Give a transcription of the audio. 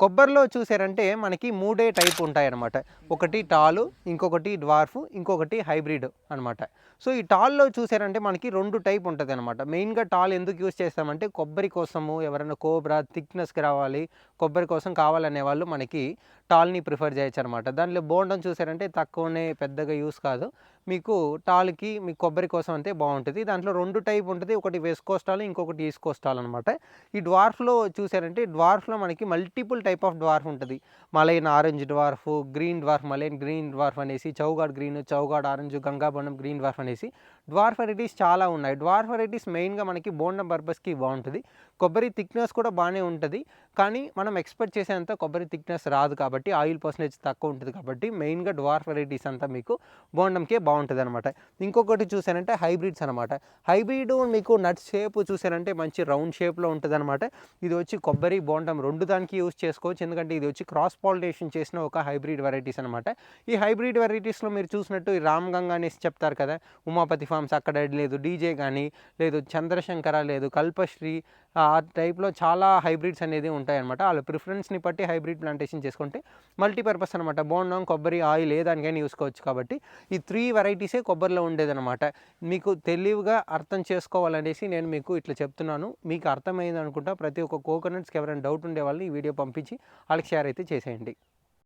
కొబ్బరిలో చూసారంటే మనకి మూడే టైప్ ఉంటాయన్నమాట. ఒకటి టాలు, ఇంకొకటి డ్వార్ఫ్, ఇంకొకటి హైబ్రిడ్ అనమాట. సో ఈ టాల్‌లో చూసారంటే మనకి 2 టైప్ ఉంటదనమాట. మెయిన్‌గా టాల్ ఎందుకు యూజ్ చేస్తామంటే కొబ్బరి కోసము ఎవరైనా కోబ్రా థిక్‌నెస్‌కి రావాలి, కొబ్బరి కోసం కావాలనే వాళ్ళు మనకి టాల్‌ని ప్రిఫర్ చేయొచ్చనమాట. దాంట్లో బోండం చూసారంటే తక్కువనే పెద్దగా యూజ్ కాదు. మీకు టాల్‌కి మీ కొబ్బరి కోసం అంతే బావుంటది. దాంట్లో 2 టైప్ ఉంటది. ఒకటి వెస్ట్ కోస్ట్ టాల్, ఇంకొకటి ఈస్ట్ కోస్ట్ టాల్ అనమాట. ఈ డ్వార్ఫ్‌లో చూసారంటే డ్వార్ఫ్‌లో మనకి మల్టిపుల్ టైప్ ఆఫ్ డ్వార్ఫ్ ఉంటది. Malign orange dwarf, green dwarf, malign green dwarf అనేసి, చౌగాడ్ గ్రీన్, చౌగాడ్ ఆరెంజ్, గంగాబొండం గ్రీన్ డ్వార్ఫ్ అనేసి డ్వార్ఫ్ వెరైటీస్ చాలా ఉన్నాయి. డ్వార్ఫ్ వెరైటీస్ మెయిన్‌గా మనకి బోండం పర్పస్‌కి బావుంటది. కొబ్బరి థిక్‌నెస్ కూడా బానే ఉంటది. కానీ మనం ఎక్స్‌పెక్ట్ చేసేంత కొబ్బరి థిక్‌నెస్ రాదు కాబట్టి ఆయిల్ పర్సెంటేజ్ తక్కువ ఉంటది కాబట్టి మెయిన్‌గా డ్వార్ఫ్ వెరైటీస్ అంతా మీకు బోండంకే బావుంటదనమాట. ఇంకొకటి చూసారంటే హైబ్రిడ్స్ అనమాట. హైబ్రిడ్ మీకు నట్ షేప్ చూసారంటే మంచి రౌండ్ షేప్‌లో ఉంటదనమాట. ఇది వచ్చి కొబ్బరి, బోండం 2 దానికి యూజ్ చేసుకోవచ్చు. ఎందుకంటే ఇది వచ్చి క్రాస్ పాలినేషన్ చేసిన ఒక హైబ్రిడ్ వెరైటీస్ అనమాట. ఈ హైబ్రిడ్ వెరైటీస్‌లో మీరు చూసినట్టు ఈ రామ్ గంగా అనేసి చెప్తారు కదా! ఉమాపతి ఫార్మ్స్ అక్కడ లేదు, డీజే గానీ, లేదు చంద్రశంకర, లేదు కల్పశ్రీ ఆ టైప్‌లో చాలా హైబ్రిడ్స్ అనేది ఉంటాయన్నమాట. ఆళ్ళ ప్రిఫరెన్స్‌ని బట్టి హైబ్రిడ్ ప్లాంటేషన్ చేసుకుంటే మల్టీపర్పస్ అనమాట. బోండం, కొబ్బరి, ఆయిల్ ఏ దానికైనా యూసుకోవచ్చు కాబట్టి ఈ 3 వెరైటీసే కొబ్బరిలో ఉండేదనమాట. మీకు తెలివిగా అర్థం చేసుకోవాలనేసి నేను మీకు ఇట్లా చెప్తున్నాను. మీకు అర్థమైందనుకుంటా. ప్రతి ఒక్క కోకోనట్స్‌కి ఎవరైనా డౌట్ ఉండే వాళ్ళు ఈ వీడియో పంపించి ఆళ్ళకి షేర్ అయితే చేసేయండి.